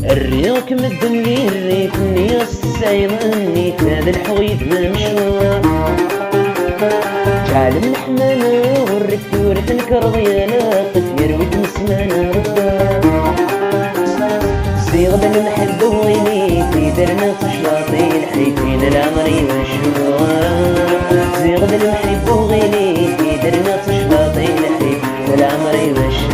الريوك مدني الريتني السايمني هذا الحويد مشوار جعل الحمامة ورث ورث الكرضيانة تثير وتنسمانا ردا صيغ المحب ويني في درنا تشلاطين حيتين العمري مشوار صيغ المحب وغيني في درنا تشلاطين حيتين العمري مشوار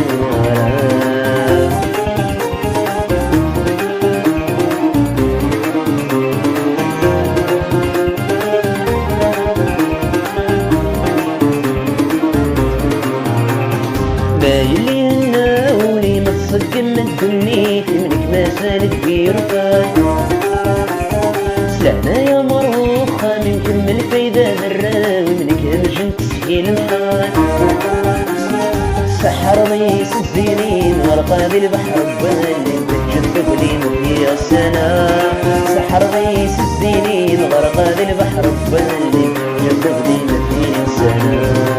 بايلي هنا ولي ما تصدق من دنيتي منك ما سالك في رفاق سلعنا يا مروخة من كم الفايدة ذراوي منك امجن تسكي المحال سحر ضيس الزينين غرقا ذي البحر بالي تجذب لي مهي السنة سحر ضيس الزينين غرقا ذي البحر بالي تجذب لي مهي السنة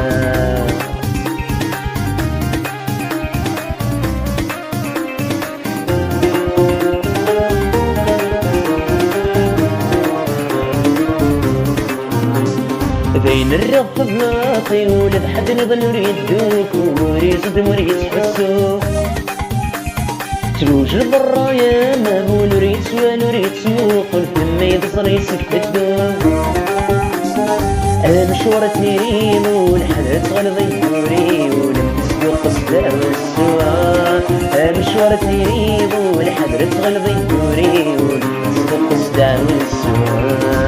بين الرغف بلاطي ولد حد نظن يريدوك وريزد مريد حسوك تروج البرايا ما بو نريد سوا نريد سوق الفم يبصر يسك الدوق المشوار تنيرين والحدث غلظي الدوري ولم تسلوق قصدا والسوا المشوار تنيرين والحدث غلظي الدوري ولم تسلوق قصدا والسوا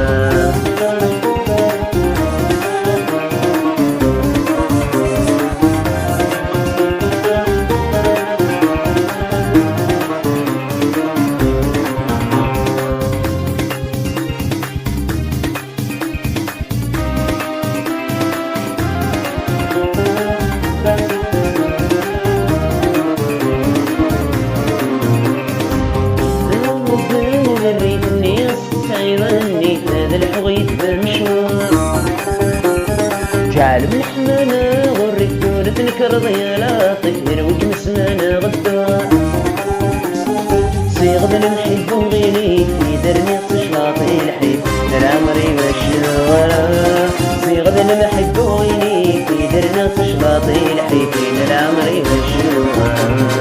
هذا الحويت بمشوار جعل بالحمامة غريت دورة الكرضيالة طير وكمسمانة غدار صيغ بالمحب وغيلي في درني تشلاطي الحيب العمري مشوار صيغ بالمحب وغيلي في درني تشلاطي الحيب العمري مشوار